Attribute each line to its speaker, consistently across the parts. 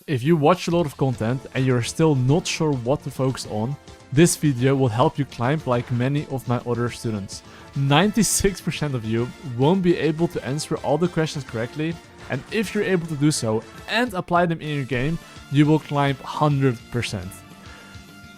Speaker 1: If you watch a lot of content and you're still not sure what to focus on, this video will help you climb like many of my other students. 96% of you won't be able to answer all the questions correctly, and if you're able to do so and apply them in your game, you will climb 100%.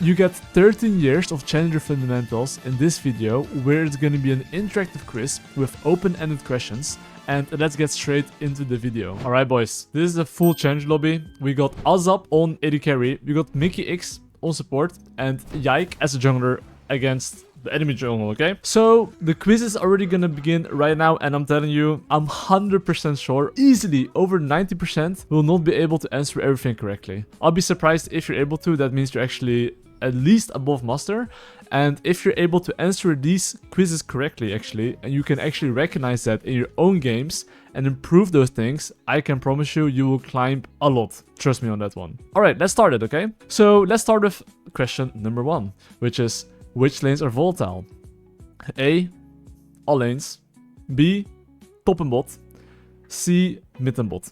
Speaker 1: You get 13 years of Challenger fundamentals in this video, where it's going to be an interactive quiz with open-ended questions. And let's get straight into the video. Alright boys, this is a full challenge lobby. We got Azap on AD carry, we got Mickey X on support, and Yike as a jungler against the enemy jungle, okay? So, the quiz is already gonna begin right now, and I'm telling you, I'm 100% sure, easily over 90% will not be able to answer everything correctly. I'll be surprised if you're able to. That means you're actually at least above master. And if you're able to answer these quizzes correctly, actually, and you can actually recognize that in your own games and improve those things, I can promise you, you will climb a lot. Trust me on that one. Alright, let's start it, okay? So let's start with question number 1, which is, which lanes are volatile? A, all lanes. B, top and bot. C, mid and bot.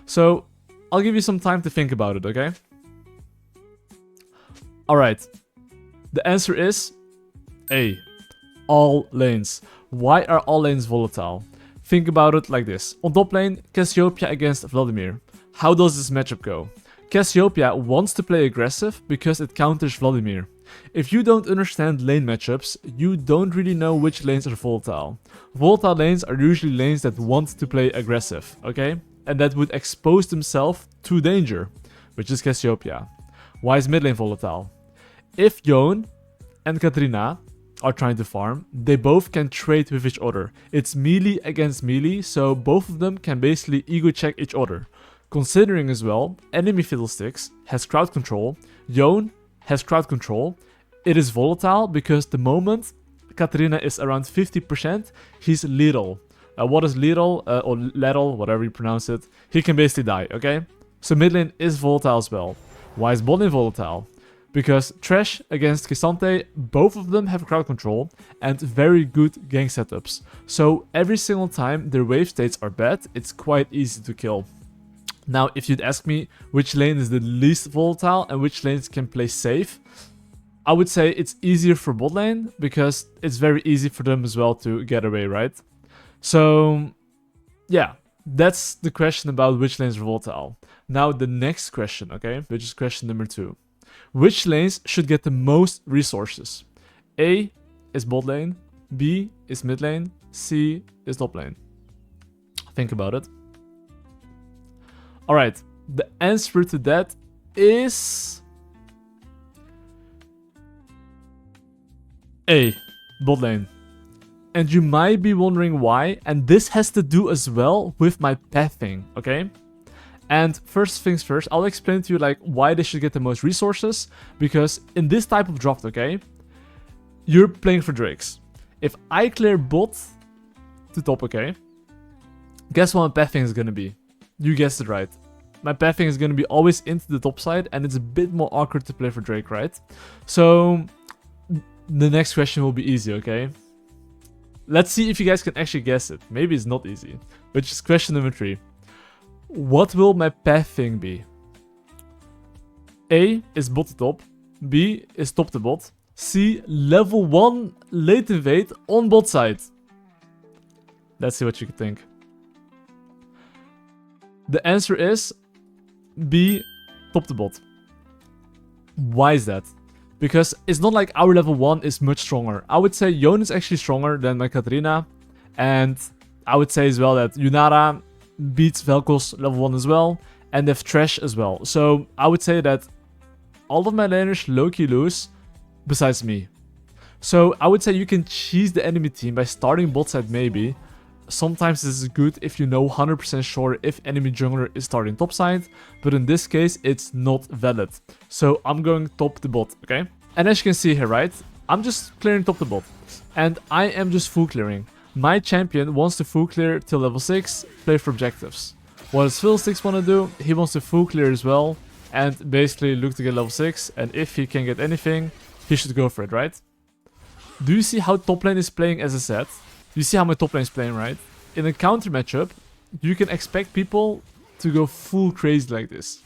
Speaker 1: So I'll give you some time to think about it, okay? Alright. The answer is A, all lanes. Why are all lanes volatile? Think about it like this. On top lane, Cassiopeia against Vladimir. How does this matchup go? Cassiopeia wants to play aggressive because it counters Vladimir. If you don't understand lane matchups, you don't really know which lanes are volatile. Volatile lanes are usually lanes that want to play aggressive, okay? And that would expose themselves to danger, which is Cassiopeia. Why is mid lane volatile? If Yone and Katarina are trying to farm, they both can trade with each other. It's melee against melee, so both of them can basically ego check each other. Considering as well, enemy Fiddlesticks has crowd control, Yone has crowd control. It is volatile because the moment Katarina is around 50%, he's lethal. What is lethal? Or lethal, whatever you pronounce it. He can basically die, okay? So mid lane is volatile as well. Why is bot lane volatile? Because Thresh against K'Sante, both of them have crowd control and very good gank setups. So every single time their wave states are bad, it's quite easy to kill. Now, if you'd ask me which lane is the least volatile and which lanes can play safe, I would say it's easier for bot lane because it's very easy for them as well to get away, right? So, yeah, that's the question about which lanes are volatile. Now, the next question, okay, which is question number 2. Which lanes should get the most resources? A is bot lane, B is mid lane, C is top lane. Think about it. Alright, the answer to that is A, bot lane. And you might be wondering why, and this has to do as well with my pathing, okay? And first things first, I'll explain to you like why they should get the most resources, because in this type of draft, okay, you're playing for Drakes. If I clear bot to top, okay, guess what my pathing is gonna be? You guessed it right. My pathing is gonna be always into the top side, and it's a bit more awkward to play for Drake, right? So the next question will be easy, okay? Let's see if you guys can actually guess it. Maybe it's not easy, which is question number 3. What will my pathing be? A is bot to top, B is top to bot, C level 1 late invade on bot side. Let's see what you think. The answer is B, top to bot. Why is that? Because it's not like our level 1 is much stronger. I would say Yone is actually stronger than my Katarina, and I would say as well that Yunara beats Vel'Koz level 1 as well, and they have Thresh as well. So I would say that all of my laners low-key lose, besides me. So I would say you can cheese the enemy team by starting bot side maybe. Sometimes this is good if you know 100% sure if enemy jungler is starting top side, but in this case it's not valid. So I'm going top to bot, okay? And as you can see here, right, I'm just clearing top to bot, and I am just full clearing. My champion wants to full clear till level 6, play for objectives. What does Phil6 want to do? He wants to full clear as well, and basically look to get level 6, and if he can get anything, he should go for it, right? Do you see how top lane is playing as I said? You see how my top lane is playing, right? In a counter matchup, you can expect people to go full crazy like this.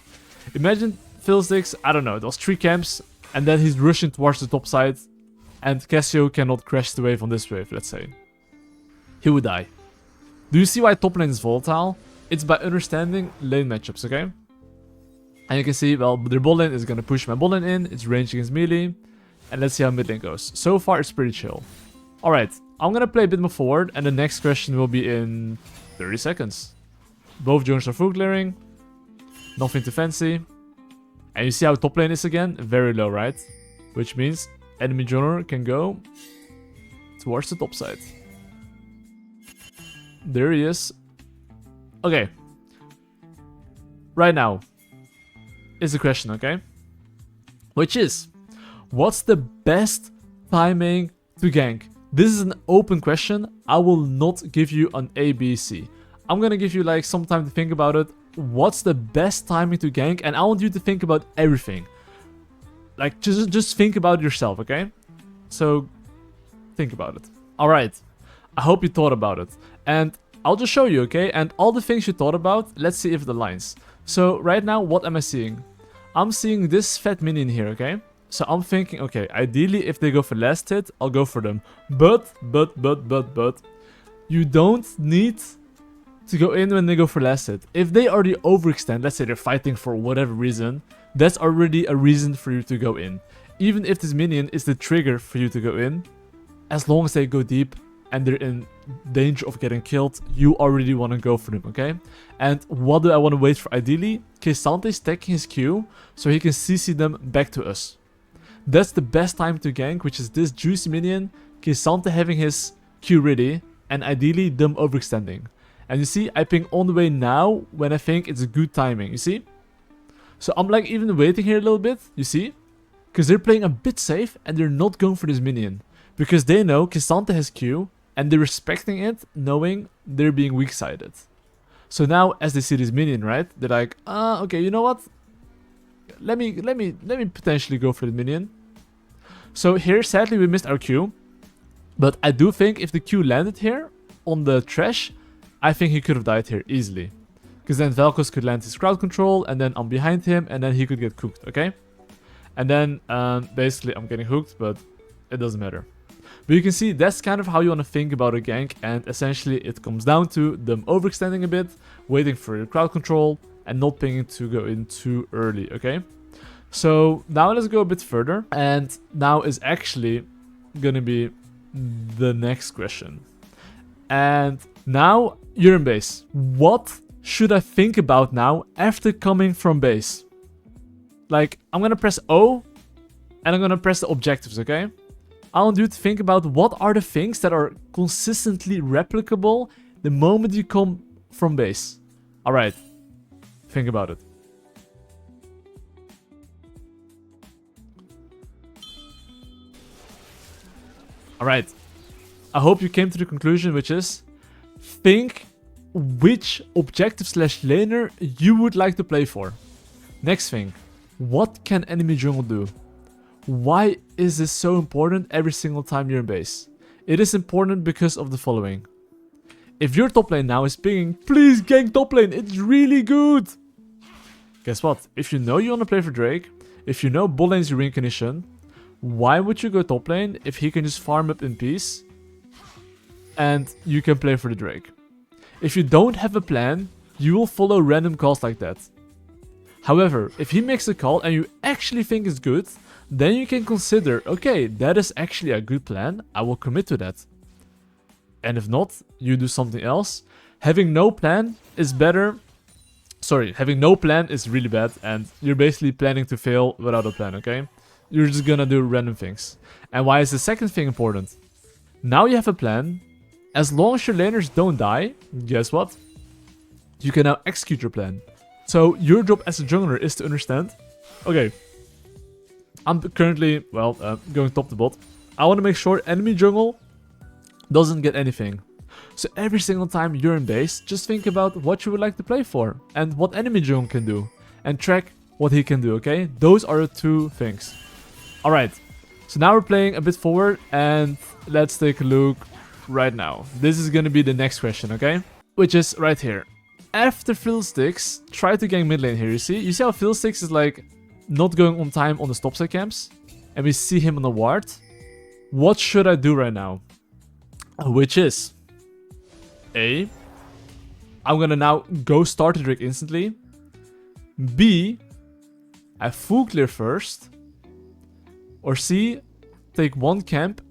Speaker 1: Imagine Fiddlesticks, I don't know, those 3 camps, and then he's rushing towards the top side, and Cassio cannot crash the wave on this wave, let's say. He would die. Do you see why top lane is volatile? It's by understanding lane matchups, okay? And you can see, well, their bot lane is gonna push my bot lane in, it's range against melee, and let's see how mid lane goes. So far, it's pretty chill. Alright, I'm gonna play a bit more forward, and the next question will be in 30 seconds. Both jungles are full clearing, nothing too fancy. And you see how top lane is again? Very low, right? Which means enemy jungler can go towards the top side. There he is. Okay. Right now is the question, okay? Which is, what's the best timing to gank? This is an open question. I will not give you an A, B, C. I'm gonna give you like some time to think about it. What's the best timing to gank? And I want you to think about everything. Like, just think about it yourself, okay? So, think about it. Alright. I hope you thought about it. And I'll just show you, okay? And all the things you thought about, let's see if it aligns. So, right now, what am I seeing? I'm seeing this fat minion here, okay? So I'm thinking, okay, ideally if they go for last hit, I'll go for them. But, you don't need to go in when they go for last hit. If they already overextend, let's say they're fighting for whatever reason, that's already a reason for you to go in. Even if this minion is the trigger for you to go in, as long as they go deep and they're in danger of getting killed, you already want to go for them, okay? And what do I want to wait for ideally? K'Sante stacking his Q so he can CC them back to us. That's the best time to gank, which is this juicy minion, K'Sante having his Q ready, and ideally them overextending. And you see, I ping on the way now when I think it's a good timing, you see? So I'm like even waiting here a little bit, you see? Because they're playing a bit safe and they're not going for this minion. Because they know K'Sante has Q and they're respecting it, knowing they're being weak-sided. So now as they see this minion, right? They're like, okay, you know what? Let me potentially go for the minion. So here, sadly, we missed our Q. But I do think if the Q landed here on the trash, I think he could have died here easily. Because then Vel'Koz could land his crowd control, and then I'm behind him, and then he could get cooked, okay? And then, basically, I'm getting hooked, but it doesn't matter. But you can see, that's kind of how you want to think about a gank, and essentially it comes down to them overextending a bit, waiting for your crowd control, and not pinging to go in too early, okay? So, now let's go a bit further, and now is actually gonna be the next question. And now, you're in base. What should I think about now after coming from base? Like, I'm gonna press O, and I'm gonna press the objectives, okay? I want you to think about what are the things that are consistently replicable the moment you come from base. Alright, think about it. Alright, I hope you came to the conclusion, which is, think which objective/laner you would like to play for. Next thing, what can enemy jungle do? Why is this so important every single time you're in base? It is important because of the following. If your top lane now is pinging, please gank top lane, it's really good! Guess what? If you know you want to play for Drake, if you know bot lane is your reincarnation, why would you go top lane if he can just farm up in peace and you can play for the Drake? If you don't have a plan, you will follow random calls like that. However, if he makes a call and you actually think it's good, then you can consider, okay, that is actually a good plan, I will commit to that. And if not, you do something else. Having no plan is better. Sorry, having no plan is really bad, and you're basically planning to fail without a plan, okay? You're just gonna do random things. And why is the second thing important? Now you have a plan. As long as your laners don't die, guess what? You can now execute your plan. So your job as a jungler is to understand, okay, I'm currently, well, going top to bot. I want to make sure enemy jungle doesn't get anything. So every single time you're in base, just think about what you would like to play for and what enemy jungle can do, and track what he can do, okay? Those are the two things. Alright, so now we're playing a bit forward, and let's take a look right now. This is gonna be the next question, okay? Which is right here. after Fiddlesticks tried to gank mid lane here. You see how Fiddlesticks is like not going on time on the stop side camps? And we see him on the ward. What should I do right now? Which is A, I'm gonna now go start the Drake instantly. B, I full clear first. Or C, take one camp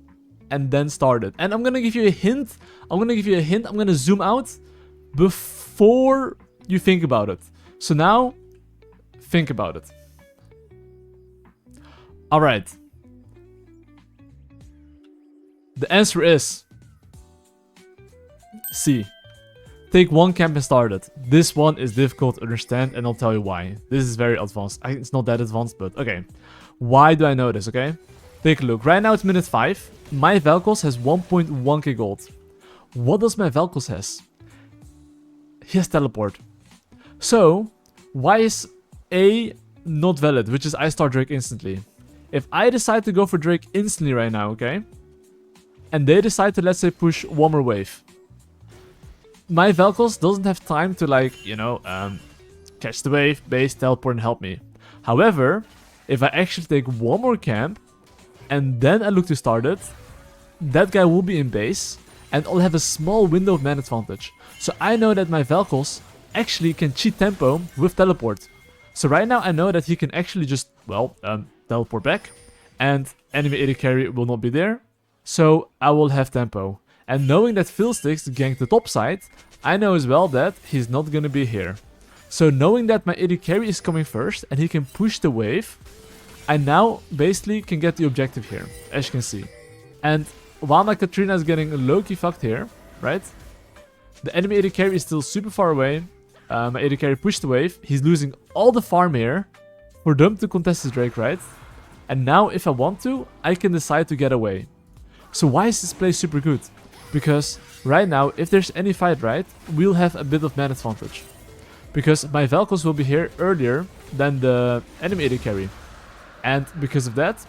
Speaker 1: and then start it. And I'm gonna give you a hint. I'm gonna zoom out before you think about it. So now, think about it. Alright. The answer is C. Take one camp and start it. This one is difficult to understand and I'll tell you why. This is very advanced. It's not that advanced, but okay. Why do I know this, okay? Take a look. Right now it's minute 5. My Vel'Koz has 1.1k gold. What does my Vel'Koz has? He has teleport. So, why is A not valid, which is I start Drake instantly? If I decide to go for Drake instantly right now, okay? And they decide to, let's say, push one more wave. My Vel'Koz doesn't have time to, like, you know, catch the wave, base, teleport, and help me. However, if I actually take one more camp, and then I look to start it, that guy will be in base, and I'll have a small window of man advantage. So I know that my Vel'Koz actually can cheat tempo with teleport. So right now I know that he can actually just, well, teleport back, and enemy AD carry will not be there. So I will have tempo. And knowing that Fiddlesticks ganked the top side, I know as well that he's not gonna be here. So knowing that my AD carry is coming first and he can push the wave, I now basically can get the objective here, as you can see. And while my Katrina is getting low-key fucked here, right? The enemy AD carry is still super far away. My AD carry pushed the wave. He's losing all the farm here for them to contest his Drake, right? And now if I want to, I can decide to get away. So why is this play super good? Because right now, if there's any fight, right, we'll have a bit of man advantage. Because my Vel'Koz will be here earlier than the enemy AD carry. And because of that,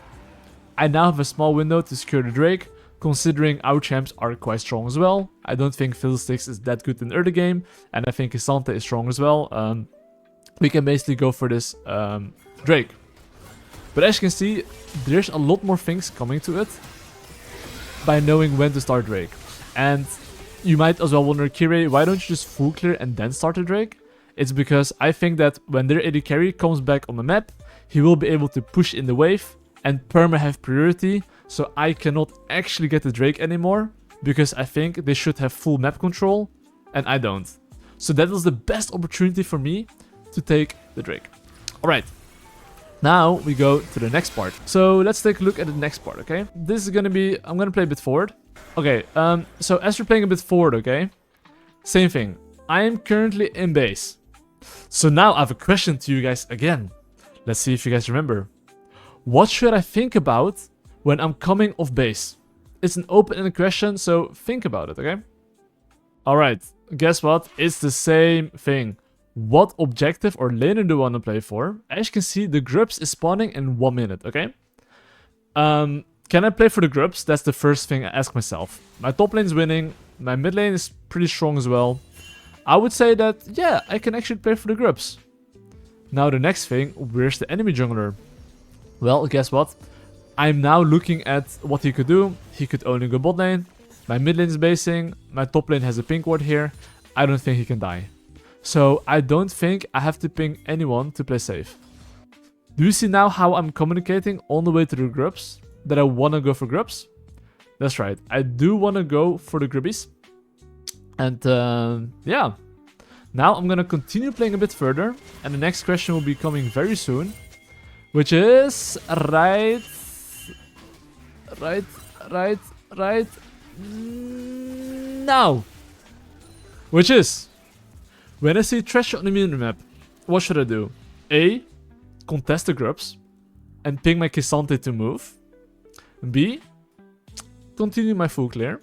Speaker 1: I now have a small window to secure the Drake, considering our champs are quite strong as well. I don't think Fiddlesticks is that good in the early game, and I think Asante is strong as well. We can basically go for this Drake. But as you can see, there's a lot more things coming to it by knowing when to start Drake. And you might as well wonder, Kirei, why don't you just full clear and then start a Drake? It's because I think that when their AD carry comes back on the map, he will be able to push in the wave and perma have priority, so I cannot actually get the Drake anymore, because I think they should have full map control, and I don't. So that was the best opportunity for me to take the Drake. Alright, now we go to the next part. So let's take a look at the next part, okay? This is gonna be, I'm gonna play a bit forward. Okay, so as we're playing a bit forward, okay? Same thing. I am currently in base. So now I have a question to you guys again. Let's see if you guys remember. What should I think about when I'm coming off base? It's an open-ended question, so think about it, okay? Alright, guess what? It's the same thing. What objective or laner do I want to play for? As you can see, the Grubs is spawning in 1 minute, okay? Can I play for the Grubs? That's the first thing I ask myself. My top lane is winning. My mid lane is pretty strong as well. I would say that, yeah, I can actually play for the Grubs. Now the next thing, where's the enemy jungler? Well, guess what? I'm now looking at what he could do. He could only go bot lane. My mid lane is basing. My top lane has a pink ward here. I don't think he can die. So I don't think I have to ping anyone to play safe. Do you see now how I'm communicating on the way to the Grubs? That I want to go for Grubs? That's right. I do want to go for the Grubbies. And yeah. Now I'm going to continue playing a bit further. And the next question will be coming very soon. Which is right now. Which is, when I see trash on the minimap, what should I do? A, contest the Grubs and ping my K'Sante to move. B, continue my full clear.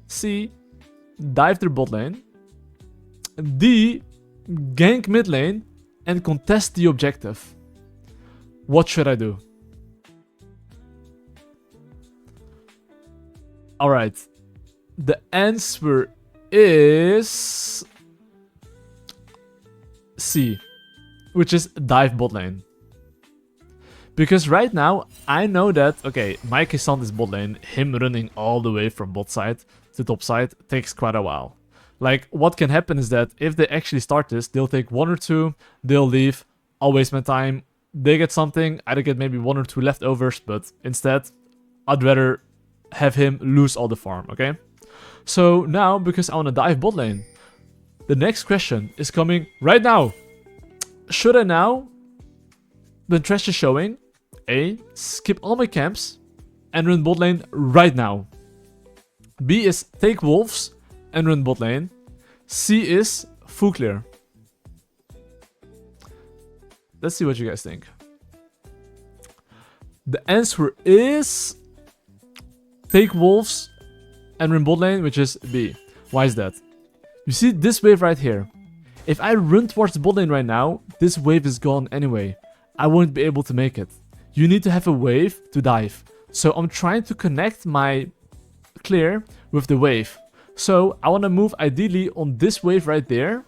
Speaker 1: C, dive their bot lane. D, gank mid lane and contest the objective. What should I do? Alright. The answer is C, which is dive bot lane. Because right now, I know that, okay, my Kissant is bot lane, him running all the way from bot side to top side takes quite a while. Like, what can happen is that if they actually start this, they'll take 1 or 2, they'll leave, I'll waste my time, they get something, I'd get maybe 1 or 2 leftovers, but instead, I'd rather have him lose all the farm, okay? So now, because I want to dive bot lane, the next question is coming right now. Should I now, when Thresh is showing, A, skip all my camps and run bot lane right now? B is take wolves and run bot lane. C is full clear. Let's see what you guys think. The answer is take wolves and run bot lane, which is B. Why is that? You see this wave right here. If I run towards the bot lane right now, this wave is gone anyway. I won't be able to make it. You need to have a wave to dive. So I'm trying to connect my clear with the wave. So I want to move ideally on this wave right there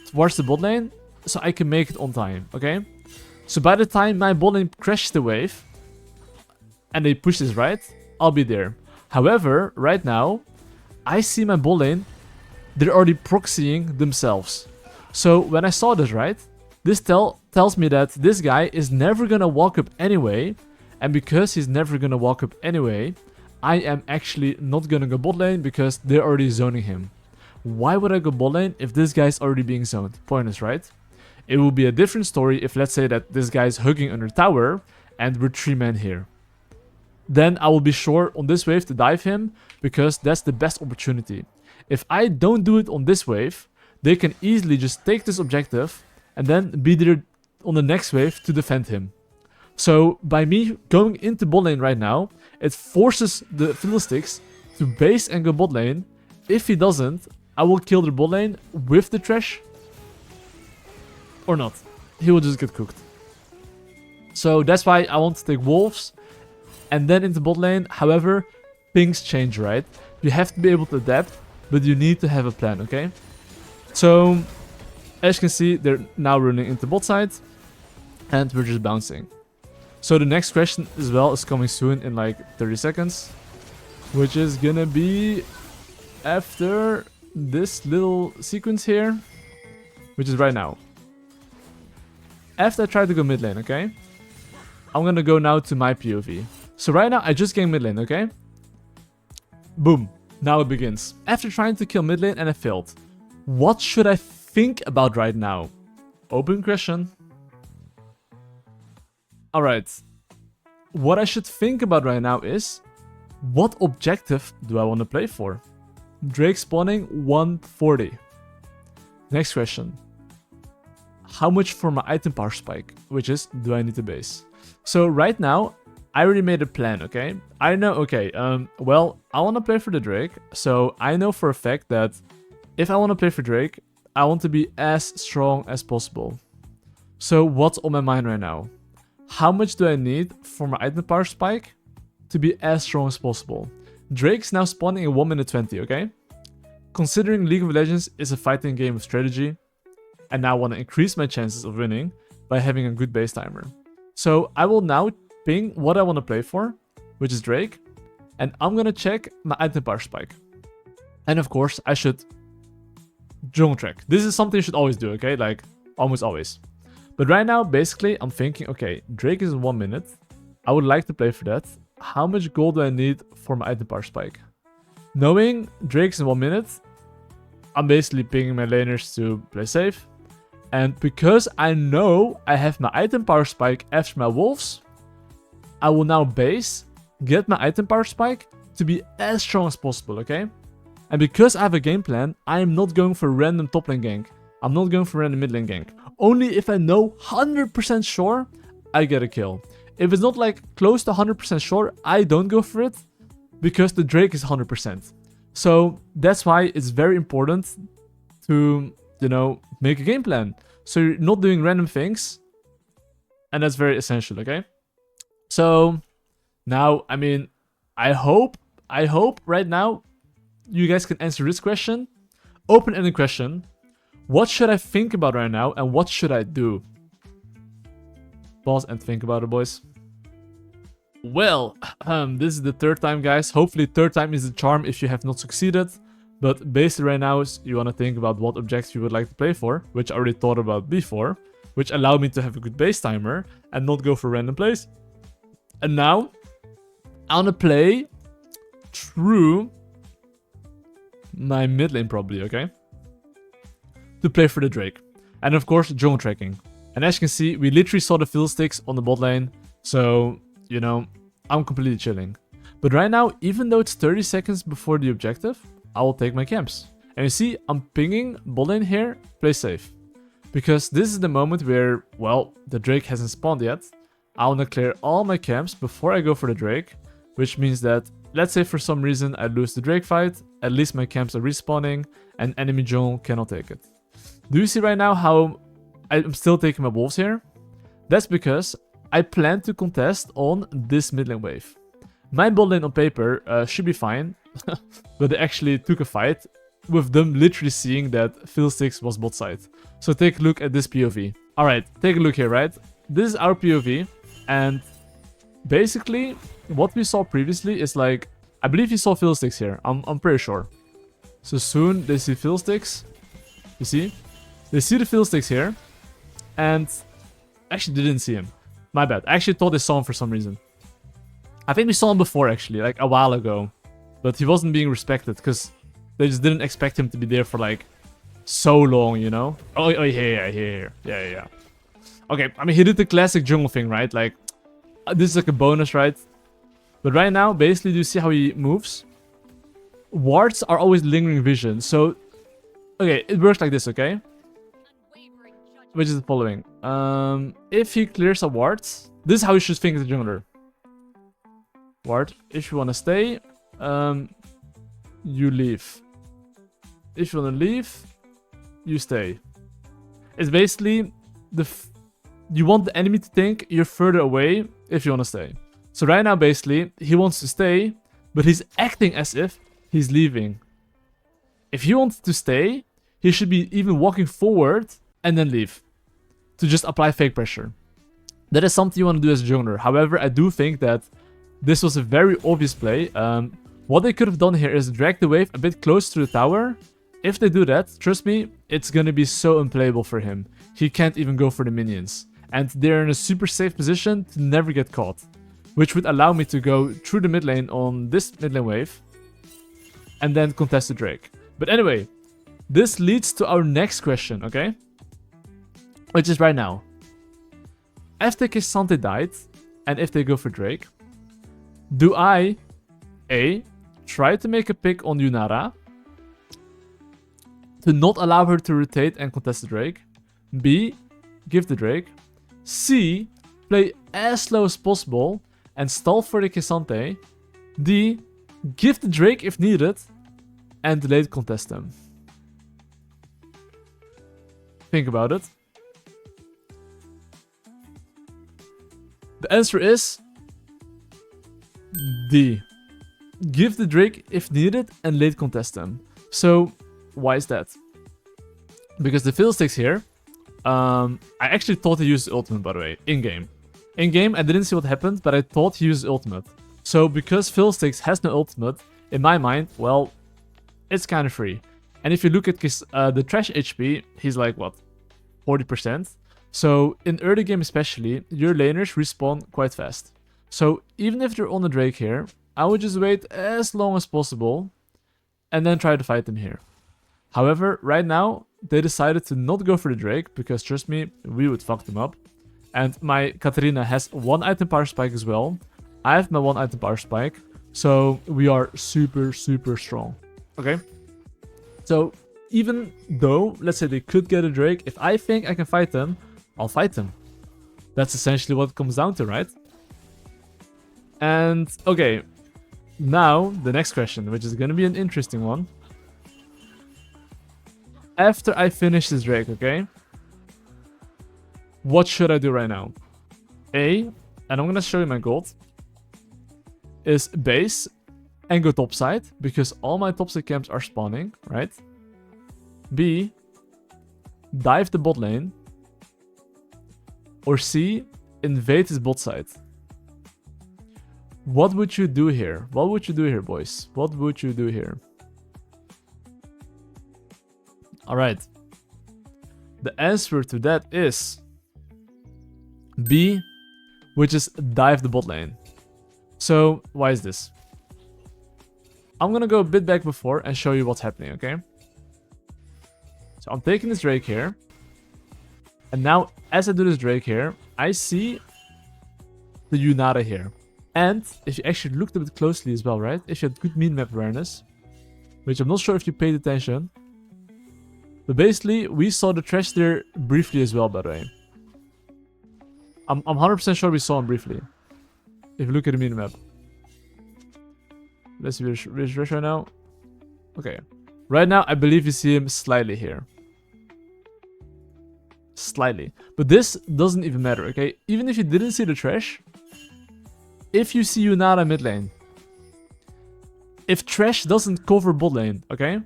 Speaker 1: towards the bot lane so I can make it on time, okay? So by the time my bot lane crashes the wave and they push this right, I'll be there. However, right now, I see my bot lane, they're already proxying themselves. So when I saw this, right, this tells me that this guy is never gonna walk up anyway, and because he's never gonna walk up anyway, I am actually not gonna go bot lane because they're already zoning him. Why would I go bot lane if this guy's already being zoned? Pointless, right? It will be a different story if, let's say, that this guy's hugging under tower and we're 3 men here. Then I will be sure on this wave to dive him because that's the best opportunity. If I don't do it on this wave, they can easily just take this objective and then be there on the next wave to defend him. So by me going into bot lane right now, it forces the Fiddlesticks to base and go bot lane. If he doesn't, I will kill the bot lane with the Thresh. Or not. He will just get cooked. So that's why I want to take wolves and then into bot lane. However, things change, right? You have to be able to adapt, but you need to have a plan, okay? So, as you can see, they're now running into bot side, and we're just bouncing. So the next question as well is coming soon in like 30 seconds, which is gonna be after this little sequence here, which is right now. After I try to go mid lane, okay? I'm gonna go now to my POV. So right now, I just ganked mid lane, okay? Boom. Now it begins. After trying to kill mid lane and I failed. What should I think about right now? Open question. Alright. What I should think about right now is, what objective do I want to play for? Drake spawning 140. Next question. How much for my item power spike? Which is, do I need to base? So right now, I already made a plan, okay? I know, okay, well, I want to play for the Drake. So I know for a fact that if I want to play for Drake, I want to be as strong as possible. So what's on my mind right now? How much do I need for my item power spike to be as strong as possible? Drake's now spawning in 1 minute 20, okay? Considering League of Legends is a fighting game with strategy, I now want to increase my chances of winning by having a good base timer. So I will now ping what I want to play for, which is Drake, and I'm going to check my item power spike. And of course, I should jungle track. This is something you should always do, okay? Like, almost always. But right now, basically, I'm thinking, okay, Drake is in 1 minute. I would like to play for that. How much gold do I need for my item power spike? Knowing Drake's in 1 minute, I'm basically pinging my laners to play safe. And because I know I have my item power spike after my wolves, I will now base, get my item power spike to be as strong as possible, okay? And because I have a game plan, I am not going for random top lane gank. I'm not going for random mid lane gank. Only if I know 100% sure I get a kill. If it's not like close to 100% sure, I don't go for it because the Drake is 100%. So that's why it's very important to, you know, make a game plan. So you're not doing random things, and that's very essential, okay? So now, I mean, I hope right now you guys can answer this question. Open-ended question. What should I think about right now, and what should I do? Pause and think about it, boys. Well, this is the third time, guys. Hopefully third time is the charm if you have not succeeded. But basically right now is you want to think about what objects you would like to play for, which I already thought about before, which allowed me to have a good base timer and not go for random plays. And now, I want to play through my mid lane probably, okay? To play for the Drake. And of course, jungle tracking. And as you can see, we literally saw the fiddlesticks on the bot lane. So, you know, I'm completely chilling. But right now, even though it's 30 seconds before the objective, I will take my camps. And you see, I'm pinging bot lane here, play safe. Because this is the moment where, well, the Drake hasn't spawned yet. I want to clear all my camps before I go for the Drake. Which means that, let's say for some reason I lose the Drake fight, at least my camps are respawning and enemy jungle cannot take it. Do you see right now how I'm still taking my wolves here? That's because I plan to contest on this mid lane wave. My bot lane on paper should be fine, but they actually took a fight with them literally seeing that Fiddlesticks was bot side. So take a look at this POV. Alright, take a look here, right? This is our POV, and basically what we saw previously is like, I believe you saw Fiddlesticks here, I'm pretty sure. So soon they see Fiddlesticks, you see? They see the Fiddlesticks here, and actually they didn't see him. My bad, I actually thought they saw him for some reason. I think we saw him before actually, like a while ago. But he wasn't being respected, because they just didn't expect him to be there for like so long, you know? Oh yeah. Okay, I mean, he did the classic jungle thing, right? Like, this is like a bonus, right? But right now, basically, do you see how he moves? Wards are always lingering vision, so... Okay, it works like this, okay? Which is the following. If he clears a ward, this is how you should think as a jungler. Ward, if you want to stay, you leave. If you want to leave, you stay. It's basically you want the enemy to think you're further away if you want to stay. So right now, basically, he wants to stay, but he's acting as if he's leaving. If he wants to stay, he should be even walking forward and then leave. To just apply fake pressure. That is something you want to do as a jungler. However, I do think that this was a very obvious play. What they could have done here is drag the wave a bit closer to the tower. If they do that, trust me, it's gonna be so unplayable for him. He can't even go for the minions. And they're in a super safe position to never get caught. Which would allow me to go through the mid lane on this mid lane wave. And then contest the Drake. But anyway, this leads to our next question, okay? Which is right now. After K'Sante died, and if they go for Drake, do I, A, try to make a pick on Yunara to not allow her to rotate and contest the Drake, B, give the Drake, C, play as slow as possible and stall for the K'Sante, D, give the Drake if needed, and late contest them? Think about it. The answer is D. Give the Drake if needed and late contest them. So, why is that? Because the Fiddlesticks here, I actually thought he used ultimate, by the way, in-game. In-game, I didn't see what happened, but I thought he used ultimate. So, because Fiddlesticks has no ultimate, in my mind, well, it's kind of free. And if you look at the trash HP, he's like, what, 40%? So, in early game especially, your laners respawn quite fast. So, even if they're on the Drake here, I would just wait as long as possible and then try to fight them here. However, right now, they decided to not go for the Drake because, trust me, we would fuck them up. And my Katarina has 1 item power spike as well. I have my 1 item power spike. So, we are super, super strong. Okay? So, even though, let's say they could get a Drake, if I think I can fight them, I'll fight them. That's essentially what it comes down to, right? And, okay. Now, the next question, which is going to be an interesting one. After I finish this Drake, okay? What should I do right now? A, and I'm going to show you my gold, is base and go topside, because all my topside camps are spawning, right? B, dive the bot lane, or C, invade his bot side. What would you do here? What would you do here, boys? What would you do here? Alright. The answer to that is B, which is dive the bot lane. So, why is this? I'm gonna go a bit back before and show you what's happening, okay? So I'm taking this Drake here. And now, as I do this Drake here, I see the Yunara here. And if you actually looked a bit closely as well, right? If you had good minimap awareness, which I'm not sure if you paid attention. But basically, we saw the trash there briefly as well, by the way. I'm 100% sure we saw him briefly. If you look at the minimap. Let's see which trash right now. Okay. Right now, I believe you see him slightly here. Slightly. But this doesn't even matter, okay? Even if you didn't see the trash, if you see Yunara mid lane, if trash doesn't cover bot lane, okay?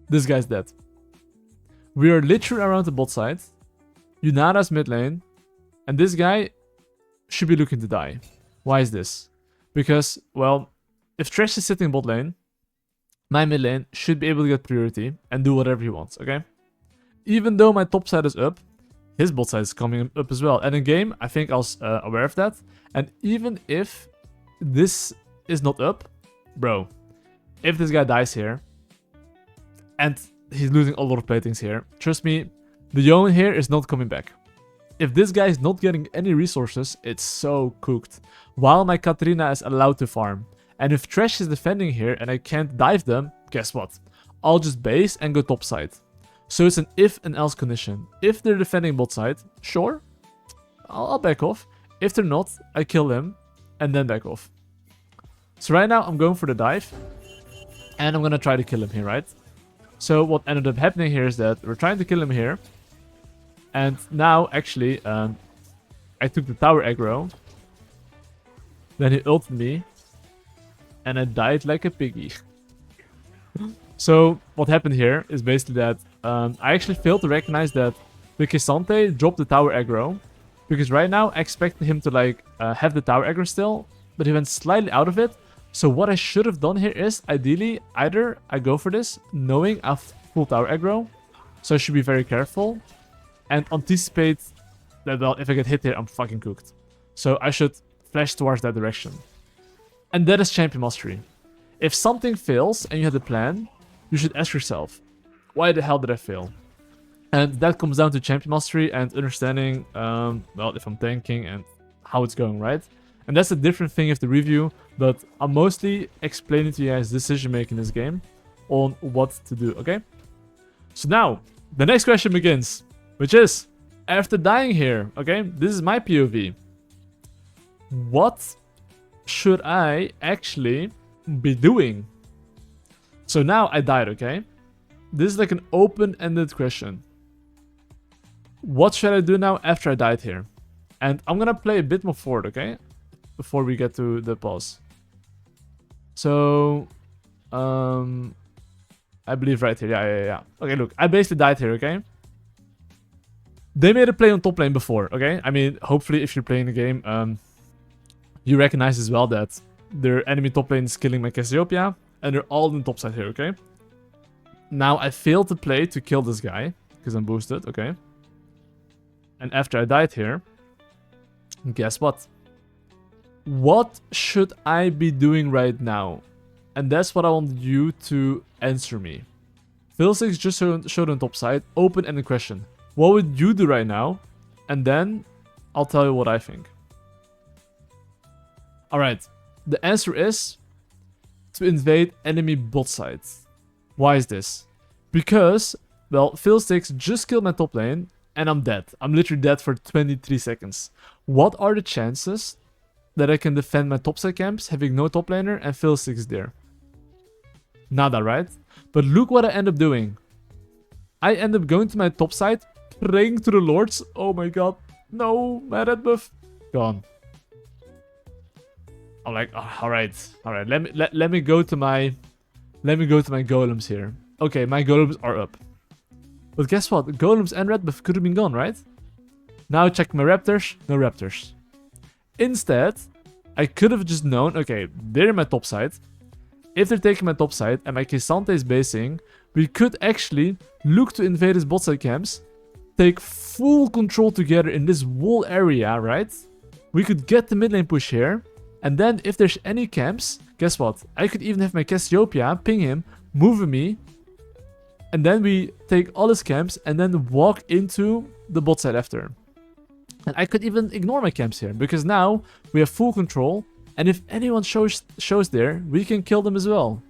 Speaker 1: This guy's dead. We are literally around the bot side. Yunara's mid lane. And this guy should be looking to die. Why is this? Because, well, if trash is sitting bot lane, my mid lane should be able to get priority and do whatever he wants, okay? Even though my top side is up, his bot side is coming up as well. And in game, I think I was aware of that. And even if this is not up, bro, if this guy dies here, and he's losing a lot of platings here, trust me, the Yone here is not coming back. If this guy is not getting any resources, it's so cooked. While my Katarina is allowed to farm. And if trash is defending here and I can't dive them, guess what? I'll just base and go top side. So it's an if and else condition. If they're defending bot side, sure, I'll back off. If they're not, I kill them and then back off. So right now I'm going for the dive and I'm gonna try to kill him here, right? So what ended up happening here is that we're trying to kill him here. And now actually, I took the tower aggro. Then he ulted me. And I died like a piggy. So what happened here is basically that I actually failed to recognize that the K'Sante dropped the tower aggro. Because right now I expected him to like have the tower aggro still, but he went slightly out of it. So what I should have done here is ideally either I go for this knowing I have full tower aggro. So I should be very careful and anticipate that, well, if I get hit here, I'm fucking cooked. So I should flash towards that direction. And that is champion mastery. If something fails and you had a plan, you should ask yourself, why the hell did I fail? And that comes down to champion mastery and understanding, well, if I'm tanking and how it's going, right? And that's a different thing if the review, but I'm mostly explaining to you guys decision making in this game on what to do, okay? So now, the next question begins, which is, after dying here, okay, this is my POV. What should I actually be doing? So now I died, okay? This is like an open-ended question. What should I do now after I died here? And I'm gonna play a bit more forward, okay? Before we get to the pause. So, I believe right here. Yeah. Okay, look, I basically died here, okay? They made a play on top lane before, okay? I mean, hopefully if you're playing the game, you recognize as well that their enemy top lane is killing my Cassiopeia, and they're all on the top side here, okay? Now, I failed to play to kill this guy, because I'm boosted, okay? And after I died here, guess what? What should I be doing right now? And that's what I want you to answer me. Phil6 just showed on top side, open-ended question. What would you do right now? And then I'll tell you what I think. Alright, the answer is to invade enemy bot side. Why is this? Because, well, Phil6 just killed my top lane and I'm dead. I'm literally dead for 23 seconds. What are the chances that I can defend my top side camps having no top laner and Phil6 there? Nada, right? But look what I end up doing. I end up going to my top side, praying to the lords. Oh my god. No, my red buff. Gone. I'm like, oh, alright. Let me go to my golems here. Okay, my golems are up. But guess what? Golems and red buff could have been gone, right? Now check my raptors. No raptors. Instead, I could have just known, okay, they're in my top side. If they're taking my top side and my K'Sante is basing, we could actually look to invade his bot side camps, take full control together in this whole area, right? We could get the mid lane push here, and then if there's any camps, guess what? I could even have my Cassiopeia ping him, move me, and then we take all his camps and then walk into the bot side after. And I could even ignore my camps here, because now we have full control, and if anyone shows there, we can kill them as well.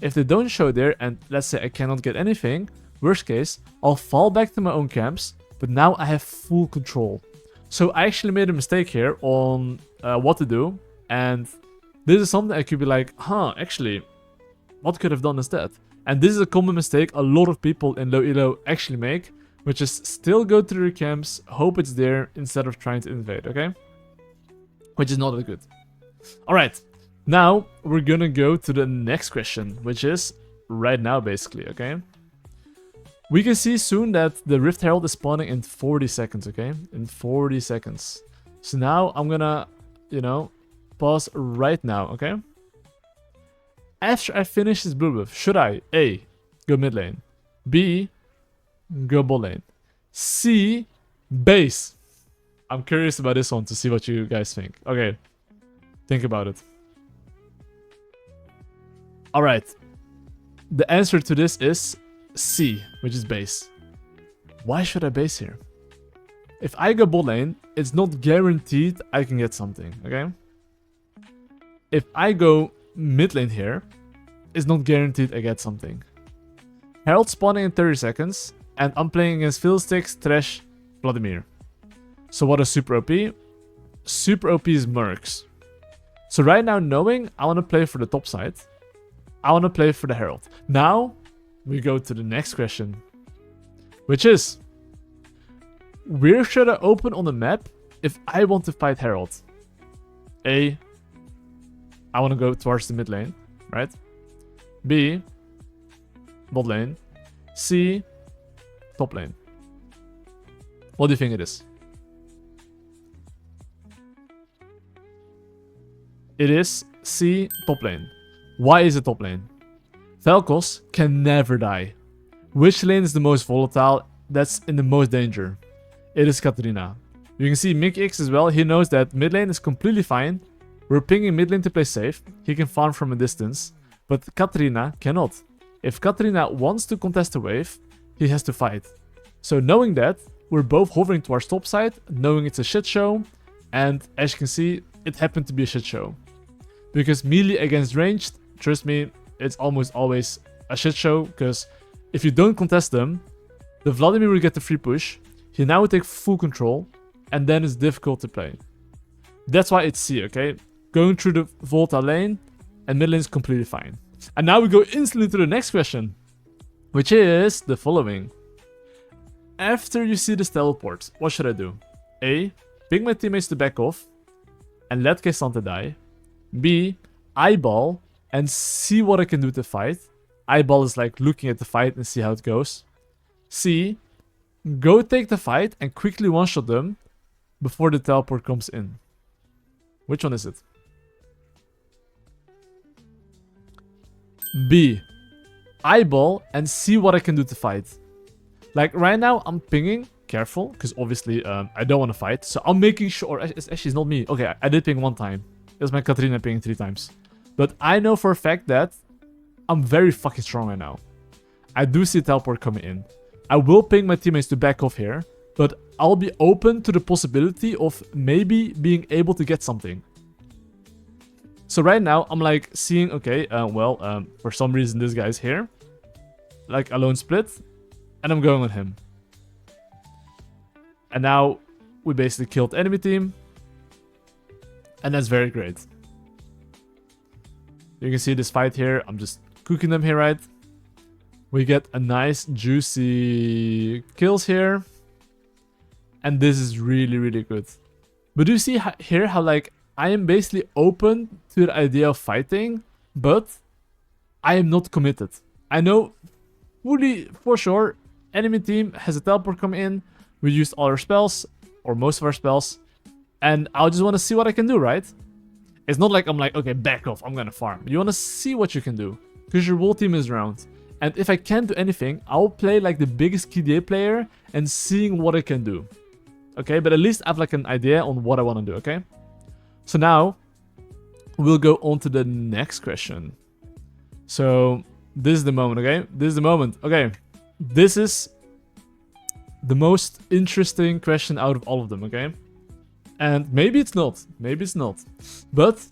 Speaker 1: If they don't show there, and let's say I cannot get anything, worst case, I'll fall back to my own camps, but now I have full control. So I actually made a mistake here on what to do, and this is something I could be like, actually, what could I have done instead? And this is a common mistake a lot of people in low elo actually make, which is still go to their camps, hope it's there, instead of trying to invade, okay? Which is not that good. Alright, now we're gonna go to the next question, which is right now basically, okay? We can see soon that the Rift Herald is spawning in 40 seconds, okay? In 40 seconds. So now I'm gonna, pause right now, okay? After I finish this blue buff, should I A, go mid lane, B, go bot lane, C, base? I'm curious about this one to see what you guys think. Okay, think about it. Alright, the answer to this is C, which is base. Why should I base here? If I go bot lane, it's not guaranteed I can get something, okay? If I go mid lane here, it's not guaranteed I get something. Herald spawning in 30 seconds, and I'm playing against Fiddlesticks, Thresh, Vladimir. So what is super OP? Super OP is Mercs. So right now, knowing I want to play for the top side, I want to play for the Herald. Now, we go to the next question, which is, where should I open on the map if I want to fight Herald? A, I want to go towards the mid lane, right? B, bot lane. C, top lane. What do you think it is? It is C, top lane. Why is it top lane? Vel'Koz can never die. Which lane is the most volatile? That's in the most danger. It is Katarina. You can see Mick X as well. He knows that mid lane is completely fine. We're pinging mid lane to play safe. He can farm from a distance. But Katarina cannot. If Katarina wants to contest a wave, he has to fight. So knowing that, we're both hovering towards top side, knowing it's a shit show. And as you can see, it happened to be a shit show. Because melee against ranged, trust me, it's almost always a shit show. Because if you don't contest them, the Vladimir will get the free push. He now will take full control. And then it's difficult to play. That's why it's C, okay? Going through the volatile lane, and mid lane is completely fine. And now we go instantly to the next question, which is the following. After you see this teleport, what should I do? A, ping my teammates to back off and let K'Sante die. B, eyeball and see what I can do to fight. Eyeball is like looking at the fight and see how it goes. C, go take the fight and quickly one-shot them before the teleport comes in. Which one is it? B, eyeball and see what I can do to fight. Like right now I'm pinging, careful, because obviously I don't want to fight. So I'm making sure, actually it's not me. Okay, I did ping one time. It was my Katarina pinging 3 times. But I know for a fact that I'm very fucking strong right now. I do see a teleport coming in. I will ping my teammates to back off here, but I'll be open to the possibility of maybe being able to get something. So right now, I'm like seeing, okay, for some reason this guy's here. Like a lone split. And I'm going with him. And now we basically killed enemy team. And that's very great. You can see this fight here. I'm just cooking them here, right? We get a nice juicy kills here. And this is really, really good. But do you see here how like I am basically open to the idea of fighting, but I am not committed. I know fully for sure enemy team has a teleport come in. We used all our spells, or most of our spells. And I just want to see what I can do, right? It's not like I'm like, okay, back off, I'm gonna farm. You want to see what you can do. Because your whole team is around. And if I can't do anything, I'll play like the biggest KDA player and seeing what I can do. Okay, but at least I have like an idea on what I want to do, okay? So now, we'll go on to the next question. So, this is the moment, okay? This is the moment, okay? This is the most interesting question out of all of them, okay? And maybe it's not, but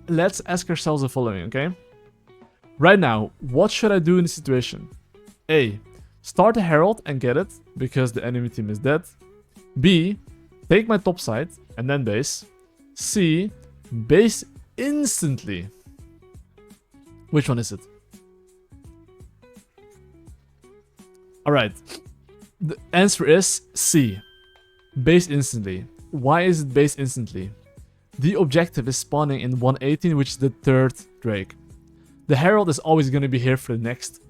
Speaker 1: let's ask ourselves the following, okay? Right now, what should I do in this situation? A. Start a Herald and get it, because the enemy team is dead. B. Take my top side and then base. C. Base instantly. Which one is it? Alright. The answer is C. Base instantly. Why is it base instantly? The objective is spawning in 118, which is the third Drake. The Herald is always going to be here for the next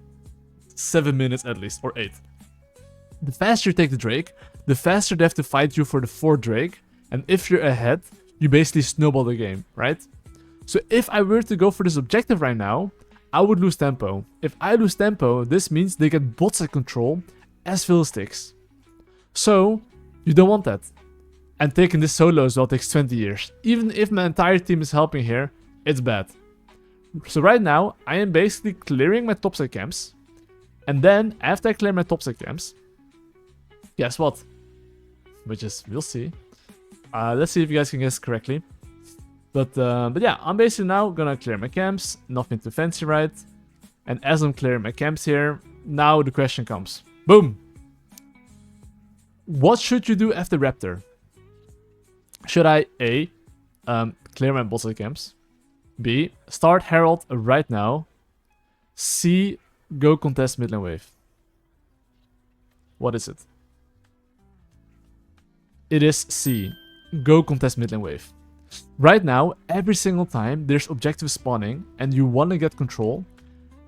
Speaker 1: 7 minutes at least, or 8. The faster you take the Drake, the faster they have to fight you for the 4th Drake. And if you're ahead, you basically snowball the game, right? So if I were to go for this objective right now, I would lose tempo. If I lose tempo, this means they get bot side control as Fiddlesticks. So, you don't want that. And taking this solo as well takes 20 years. Even if my entire team is helping here, it's bad. So right now, I am basically clearing my topside camps. And then, after I clear my topside camps, guess what? Which is, we'll see. Let's see if you guys can guess correctly. But yeah, I'm basically now gonna clear my camps. Nothing too fancy, right? And as I'm clearing my camps here, now the question comes. Boom! What should you do after Raptor? Should I A. Clear my bot side camps? B. Start Herald right now? C. Go contest mid lane wave? What is it? It is C. Go contest mid lane wave. Right now, every single time there's objective spawning and you want to get control,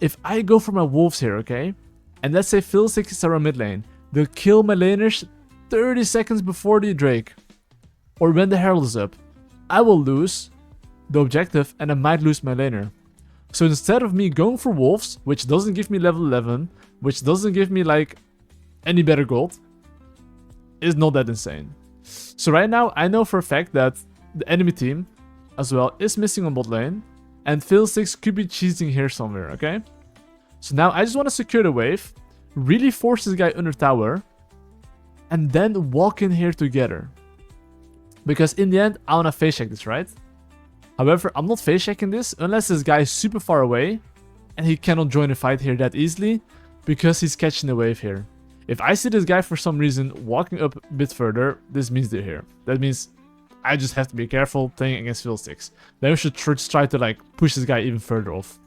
Speaker 1: if I go for my wolves here, okay, and let's say Fiddlesticks is around mid lane, they'll kill my laners 30 seconds before the Drake, or when the Herald is up, I will lose the objective and I might lose my laner. So instead of me going for wolves, which doesn't give me level 11, which doesn't give me like any better gold, is not that insane. So right now, I know for a fact that the enemy team, as well, is missing on bot lane. And Fiddlesticks could be cheesing here somewhere, okay? So now I just want to secure the wave. Really force this guy under tower. And then walk in here together. Because in the end, I want to phase check this, right? However, I'm not phase checking this unless this guy is super far away. And he cannot join the fight here that easily. Because he's catching the wave here. If I see this guy for some reason walking up a bit further, this means they're here. That means I just have to be careful playing against Fiddlesticks. Then we should try to like push this guy even further off.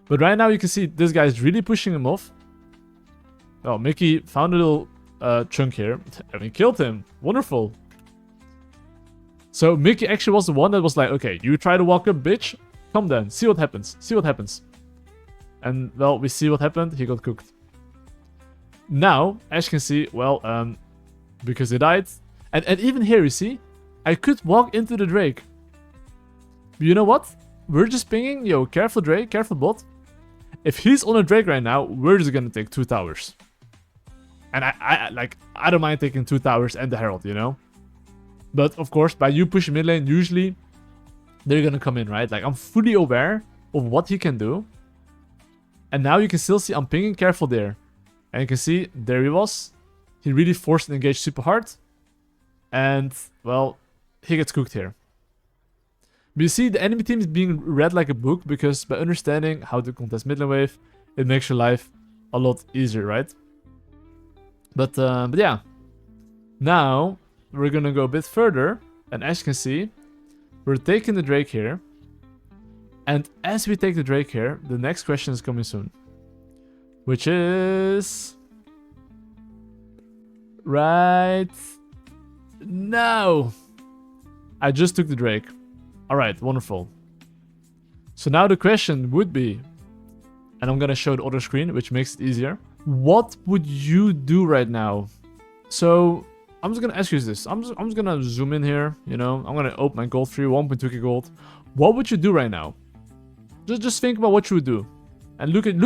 Speaker 1: But right now you can see this guy is really pushing him off. Oh, Mickey found a little chunk here and we killed him. Wonderful. So Mickey actually was the one that was like, okay, you try to walk up, bitch. Come then, see what happens. See what happens. And well, we see what happened. He got cooked. Now, as you can see, well, because he died. And even here, you see, I could walk into the Drake. But you know what? We're just pinging, yo, careful Drake, careful bot. If he's on a Drake right now, we're just gonna take 2 towers. And I don't mind taking 2 towers and the Herald, you know? But of course, by you pushing mid lane, usually they're gonna come in, right? Like, I'm fully aware of what he can do. And now you can still see I'm pinging careful there. And you can see, there he was. He really forced and engaged super hard. And, well, he gets cooked here. But you see, the enemy team is being read like a book, because by understanding how to contest mid lane wave, it makes your life a lot easier, right? But yeah. Now, we're gonna go a bit further. And as you can see, we're taking the Drake here. And as we take the Drake here, the next question is coming soon. Which is... right now. I just took the Drake. Alright, wonderful. So now the question would be... and I'm gonna show the other screen, which makes it easier. what would you do right now? So I'm just gonna ask you this. I'm just gonna zoom in here. You know, I'm gonna open my gold for you, 1.2k gold. What would you do right now? Just think about what you would do, and look at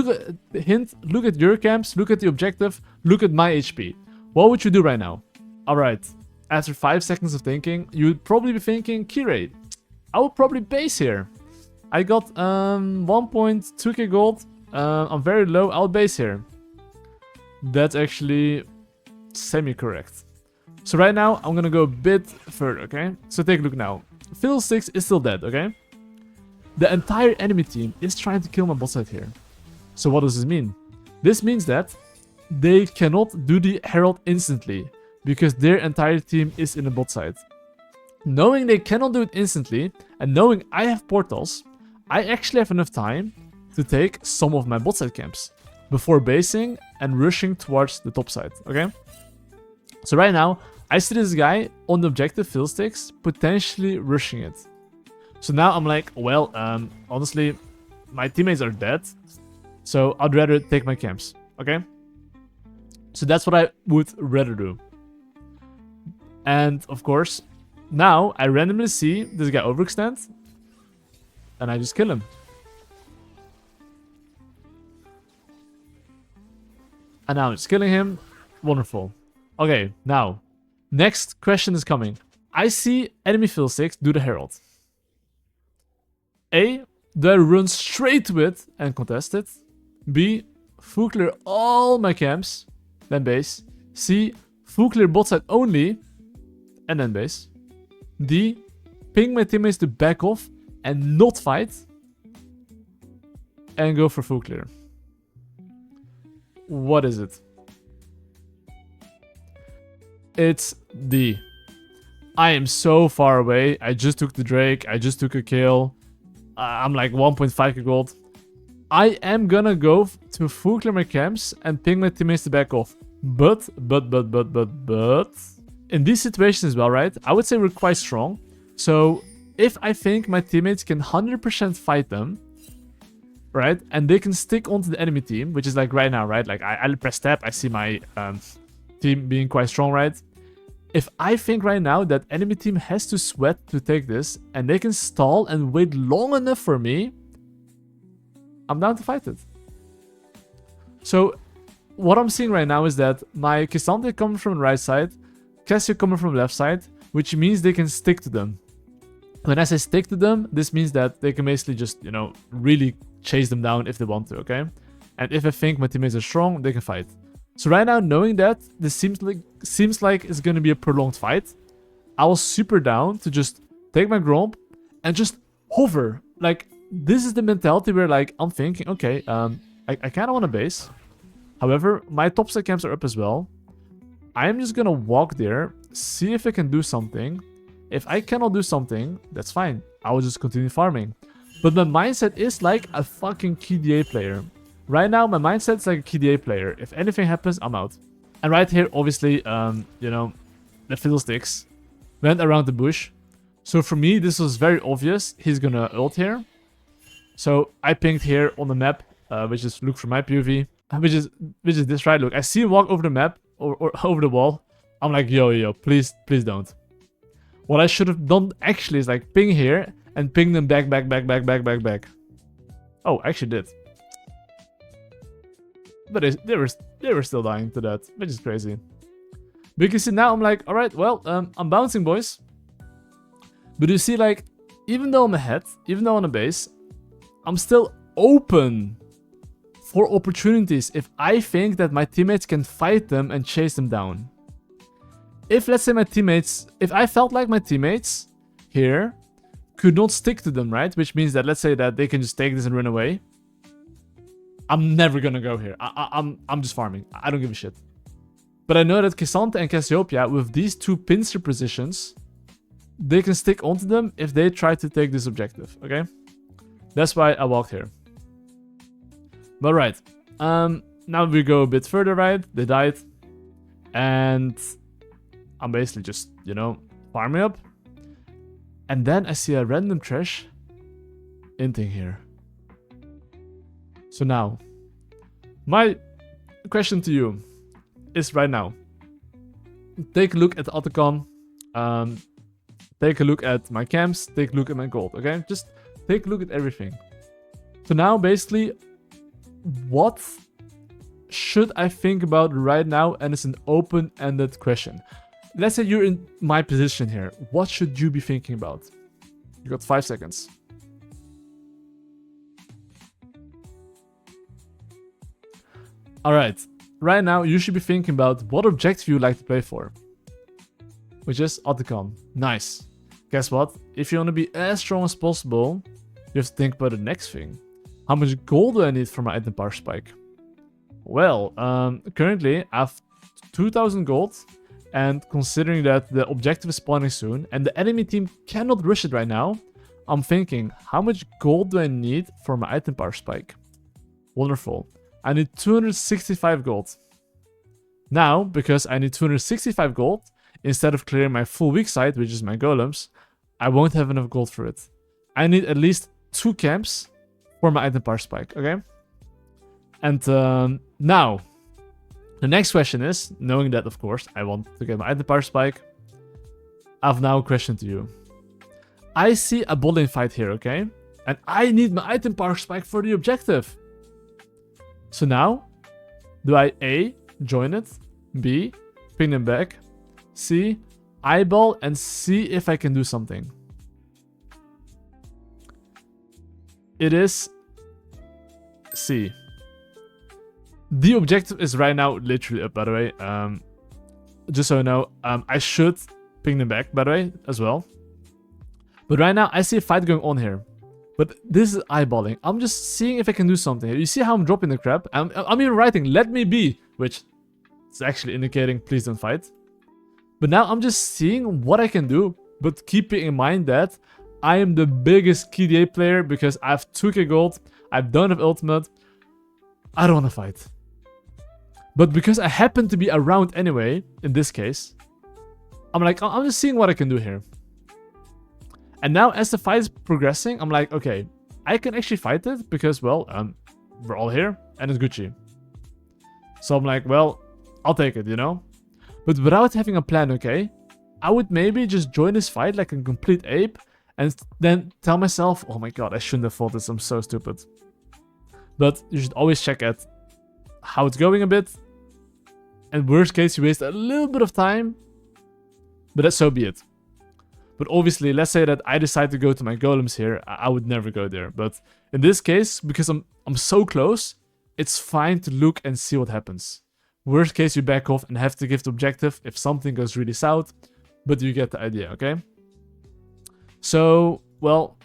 Speaker 1: the hint. Look at your camps. Look at the objective. Look at my HP. What would you do right now? All right. After 5 seconds of thinking, you would probably be thinking, Kirei, I would probably base here. I got 1.2k gold. I'm very low. I'll base here. That's actually semi-correct. So right now, I'm gonna go a bit further, okay? So take a look now. Fiddlesticks is still dead, okay? The entire enemy team is trying to kill my bot side here. So what does this mean? This means that they cannot do the Herald instantly, because their entire team is in the bot side. Knowing they cannot do it instantly, and knowing I have portals, I actually have enough time to take some of my bot side camps before basing and rushing towards the top side, okay? So right now, I see this guy on the objective Fiddlesticks potentially rushing it. So now I'm like, well, honestly, my teammates are dead, so I'd rather take my camps, okay? So that's what I would rather do. And of course, now I randomly see this guy overextend, and I just kill him. And now I'm just killing him. Wonderful. Okay, now, next question is coming. I see enemy Fiddlesticks do the Herald. A, do I run straight to it and contest it? B, full clear all my camps, then base. C, full clear bot side only, and then base. D, ping my teammates to back off and not fight, and go for full clear. What is it? It's D. I am so far away. I just took the Drake. I just took a kill. I'm like 1.5k gold. I am gonna go to full clear my camps and ping my teammates to back off. But, in these situations as well, right? I would say we're quite strong. So, if I think my teammates can 100% fight them, right? And they can stick onto the enemy team, which is like right now, right? Like I press tab, I see my team being quite strong, right? If I think right now that enemy team has to sweat to take this, and they can stall and wait long enough for me, I'm down to fight it. So, what I'm seeing right now is that my K'Sante coming from the right side, Cassio coming from the left side, which means they can stick to them. When I say stick to them, this means that they can basically just, you know, really chase them down if they want to, okay? And if I think my teammates are strong, they can fight. So right now, knowing that, this seems like it's gonna be a prolonged fight, I was super down to just take my Gromp and just hover. Like, this is the mentality where, like, I'm thinking, okay, I kind of want to base. However, my top side camps are up as well. I'm just gonna walk there, see if I can do something. If I cannot do something, that's fine. I will just continue farming. But my mindset is like a fucking KDA player. Right now, my mindset is like a KDA player. If anything happens, I'm out. And right here, obviously, you know, the Fiddlesticks went around the bush. So for me, this was very obvious. He's gonna ult here. So I pinged here on the map, which is look from my POV, which is this, right? Look, I see him walk over the map or over the wall. I'm like, yo, please don't. What I should have done actually is like ping here and ping them back. Oh, I actually did. But they were still dying to that, which is crazy. Because see, now I'm like, all right, well, I'm bouncing, boys. But you see, like, even though I'm ahead, even though I'm on a base, I'm still open for opportunities if I think that my teammates can fight them and chase them down. If, let's say, if I felt like my teammates here could not stick to them, right? Which means that, let's say that they can just take this and run away. I'm never gonna go here. I'm just farming. I don't give a shit. But I know that K'Sante and Cassiopeia, with these two pincer positions, they can stick onto them if they try to take this objective, okay? That's why I walked here. But right. Now we go a bit further, right? They died. And I'm basically just, you know, farming up. And then I see a random trash inting here. So now, my question to you is right now. Take a look at the Otacon. Take a look at my camps. Take a look at my gold, okay? Just take a look at everything. So now, basically, what should I think about right now? And it's an open-ended question. Let's say you're in my position here. What should you be thinking about? You got 5 seconds. Alright, right now you should be thinking about what objective you like to play for. Which is Otacon. Nice. Guess what? If you want to be as strong as possible, you have to think about the next thing. How much gold do I need for my item power spike? Well, currently I have 2000 gold. And considering that the objective is spawning soon and the enemy team cannot rush it right now, I'm thinking, how much gold do I need for my item power spike? Wonderful. I need 265 gold. Now, because I need 265 gold, instead of clearing my full weak side, which is my golems, I won't have enough gold for it. I need at least 2 camps for my item power spike, okay? And now, the next question is, knowing that, of course, I want to get my item power spike, I have now a question to you. I see a bot lane fight here, okay? And I need my item power spike for the objective. So now, do I A, join it, B, ping them back, C, eyeball, and see if I can do something? It is C. The objective is right now literally up, by the way. Just so you know, I should ping them back, by the way, as well. But right now, I see a fight going on here. But this is eyeballing. I'm just seeing if I can do something here. You see how I'm dropping the crap? I'm even writing, let me be, which is actually indicating, please don't fight. But now I'm just seeing what I can do, but keeping in mind that I am the biggest KDA player because I have 2k gold, I don't have ultimate, I don't want to fight. But because I happen to be around anyway, in this case, I'm like, I'm just seeing what I can do here. And now as the fight is progressing, I'm like, okay, I can actually fight it because, well, we're all here and it's Gucci. So I'm like, well, I'll take it, you know? But without having a plan, okay, I would maybe just join this fight like a complete ape and then tell myself, oh my god, I shouldn't have fought this, I'm so stupid. But you should always check at how it's going a bit. And worst case, you waste a little bit of time, but that's so be it. But obviously, let's say that I decide to go to my golems here, I would never go there. But in this case, because I'm so close, it's fine to look and see what happens. Worst case, you back off and have to give the objective if something goes really south, but you get the idea, okay? So, well,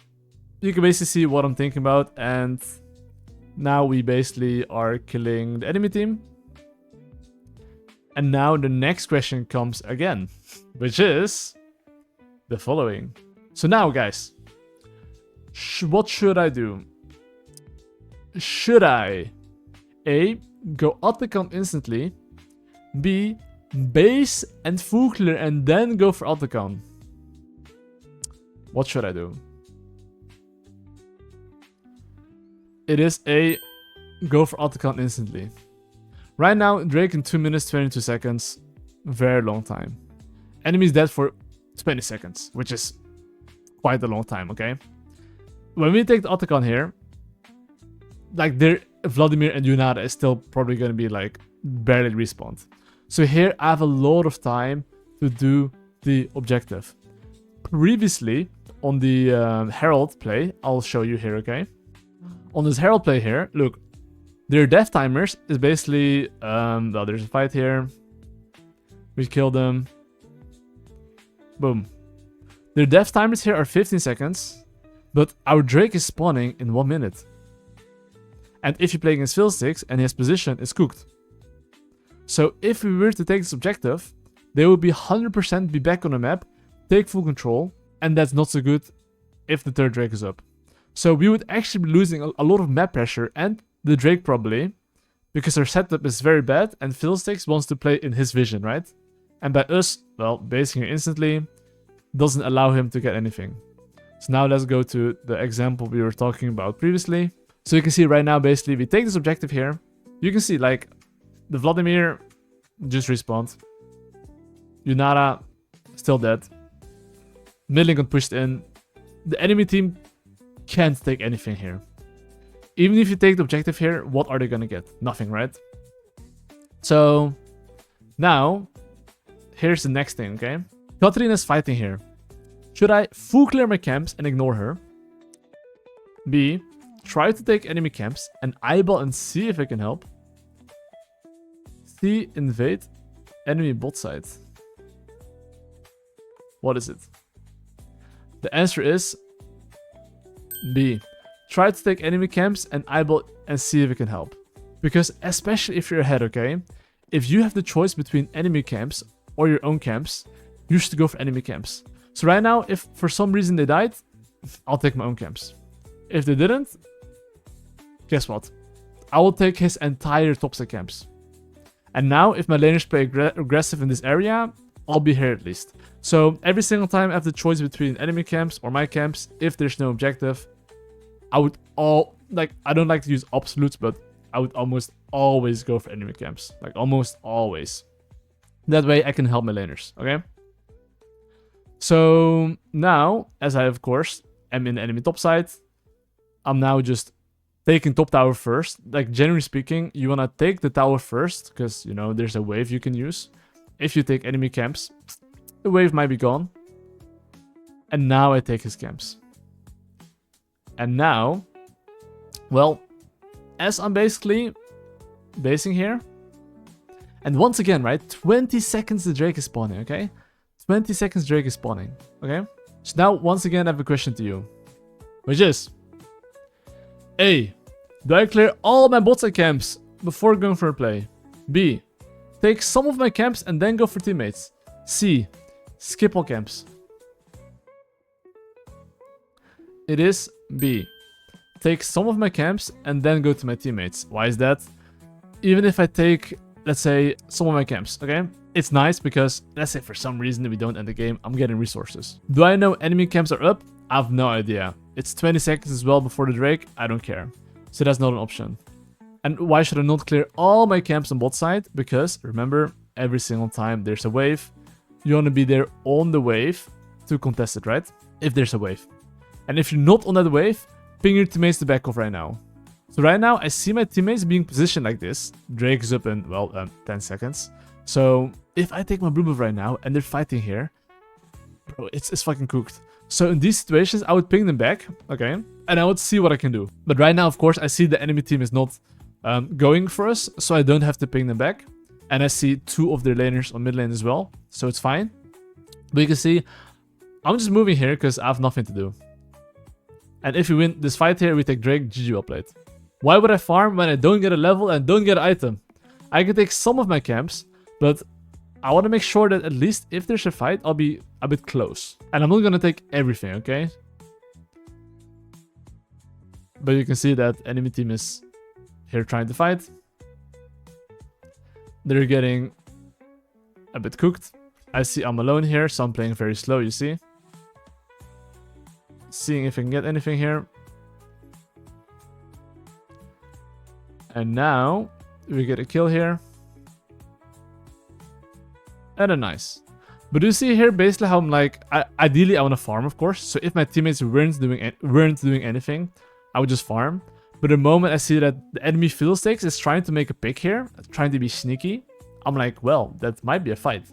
Speaker 1: you can basically see what I'm thinking about, and now we basically are killing the enemy team. And now the next question comes again, which is the following. So now, guys, what should I do? Should I A, go Otacon instantly, B, base and full clear and then go for Otacon? What should I do? It is A, go for Otacon instantly. Right now, Drake in 2 minutes, 22 seconds. Very long time. Enemy's dead for 20 seconds, which is quite a long time, okay? When we take the Otacon here, like there, Vladimir and Yunara is still probably going to be like barely respawned. So here I have a lot of time to do the objective. Previously, on the Herald play, I'll show you here, okay? On this Herald play here, look, their death timers is basically, well, there's a fight here. We kill them. Boom. Their death timers here are 15 seconds, but our Drake is spawning in 1 minute. And if you play against Fiddlesticks and his position is cooked. So if we were to take this objective, they would be 100% be back on the map, take full control, and that's not so good if the third Drake is up. So we would actually be losing a lot of map pressure and the Drake probably, because our setup is very bad and Fiddlesticks wants to play in his vision, right? And by us, well, basing him instantly doesn't allow him to get anything. So now let's go to the example we were talking about previously. So you can see right now, basically, we take this objective here. You can see, like, The Vladimir just respawned. Yunara still dead. Middling got pushed in. The enemy team can't take anything here. Even if you take the objective here, what are they gonna get? Nothing, right? So now, here's the next thing, okay? Katarina's fighting here. Should I full clear my camps and ignore her? B, try to take enemy camps and eyeball and see if I can help. C, invade enemy bot side. What is it? The answer is B. Try to take enemy camps and eyeball and see if it can help. Because especially if you're ahead, okay? If you have the choice between enemy camps or your own camps, you should go for enemy camps. So right now, if for some reason they died, I'll take my own camps. If they didn't, guess what? I will take his entire topside camps. And now, if my laners play aggressive in this area, I'll be here at least. So every single time I have the choice between enemy camps or my camps, if there's no objective, I would I don't like to use absolutes, but I would almost always go for enemy camps. Like almost always. That way I can help my laners, okay? So now, as I of course am in the enemy top side, I'm now just taking top tower first. Like generally speaking, you wanna take the tower first, because you know there's a wave you can use. If you take enemy camps, the wave might be gone. And now I take his camps. And now, well, as I'm basically basing here, and once again, right, 20 seconds the Drake is spawning, okay? 20 seconds Drake is spawning, okay? So now, once again, I have a question to you, which is, A, do I clear all my bot side camps before going for a play? B, take some of my camps and then go for teammates? C, skip all camps. It is B. Take some of my camps and then go to my teammates. Why is that? Even if I take, let's say, some of my camps, okay? It's nice because, let's say for some reason we don't end the game, I'm getting resources. Do I know enemy camps are up? I have no idea. It's 20 seconds as well before the Drake, I don't care. So that's not an option. And why should I not clear all my camps on bot side? Because, remember, every single time there's a wave, you want to be there on the wave to contest it, right? If there's a wave. And if you're not on that wave, ping your teammates to back off right now. So right now, I see my teammates being positioned like this. Drake is up in, well, 10 seconds. So if I take my blue buff right now and they're fighting here, bro, it's fucking cooked. So in these situations, I would ping them back, okay? And I would see what I can do. But right now, of course, I see the enemy team is not going for us, so I don't have to ping them back. And I see two of their laners on mid lane as well, so it's fine. But you can see, I'm just moving here because I have nothing to do. And if we win this fight here, we take Drake, GG well played. Why would I farm when I don't get a level and don't get an item? I can take some of my camps, but I want to make sure that at least if there's a fight, I'll be a bit close. And I'm not going to take everything, okay? But you can see that enemy team is here trying to fight. They're getting a bit cooked. I see I'm alone here, so I'm playing very slow, you see. Seeing if I can get anything here. And now we get a kill here. And a nice. But you see here basically how I'm like, ideally I want to farm, of course. So if my teammates weren't doing anything, I would just farm. But the moment I see that the enemy Fiddlesticks is trying to make a pick here, trying to be sneaky, I'm like, well, that might be a fight.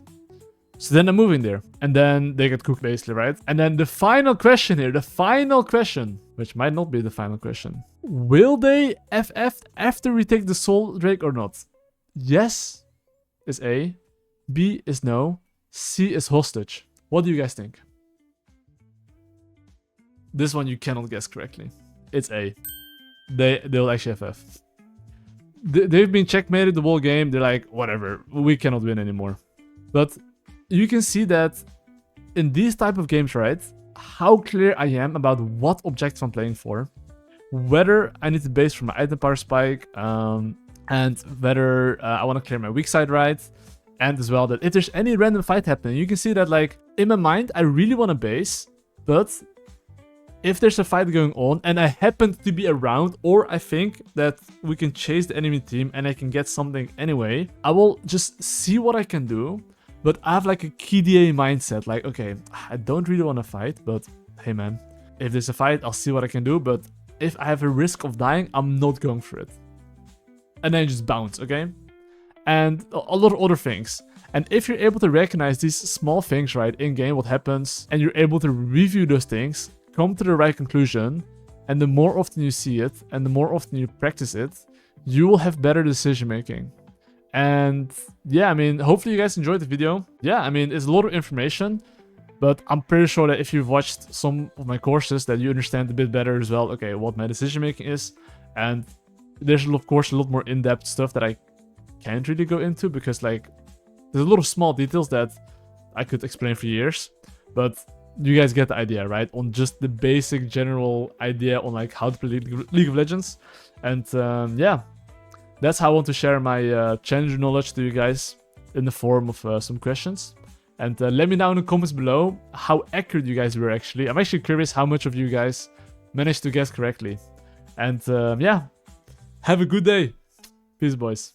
Speaker 1: So then I'm moving there. And then they get cooked basically, right? And then the final question here, the final question, which might not be the final question. Will they FF after we take the Soul Drake or not? Yes is A. B is no. C is hostage. What do you guys think? This one you cannot guess correctly. It's A. They'll actually FF. They've been checkmated the whole game. They're like, whatever, we cannot win anymore. But you can see that in these type of games, right, how clear I am about what objectives I'm playing for, whether I need to base for my item power spike, and whether I want to clear my weak side, right, and as well that if there's any random fight happening, you can see that like in my mind I really want to base, but if there's a fight going on and I happen to be around, or I think that we can chase the enemy team and I can get something anyway, I will just see what I can do. But I have like a KDA mindset, like, okay, I don't really want to fight, but hey man, if there's a fight, I'll see what I can do. But if I have a risk of dying, I'm not going for it. And then just bounce, okay? And a lot of other things. And if you're able to recognize these small things, right, in game, what happens, and you're able to review those things, come to the right conclusion, and the more often you see it, and the more often you practice it, you will have better decision making. And yeah, I mean, hopefully you guys enjoyed the video. Yeah, I mean, it's a lot of information, but I'm pretty sure that if you've watched some of my courses, that you understand a bit better as well, okay, what my decision making is. And there's, of course, a lot more in-depth stuff that I can't really go into, because like, there's a lot of small details that I could explain for years, but you guys get the idea, right? On just the basic general idea on like how to play League of Legends. And yeah, that's how I want to share my challenger knowledge to you guys in the form of some questions. And let me know in the comments below how accurate you guys were actually. I'm actually curious how much of you guys managed to guess correctly. And yeah, have a good day. Peace, boys.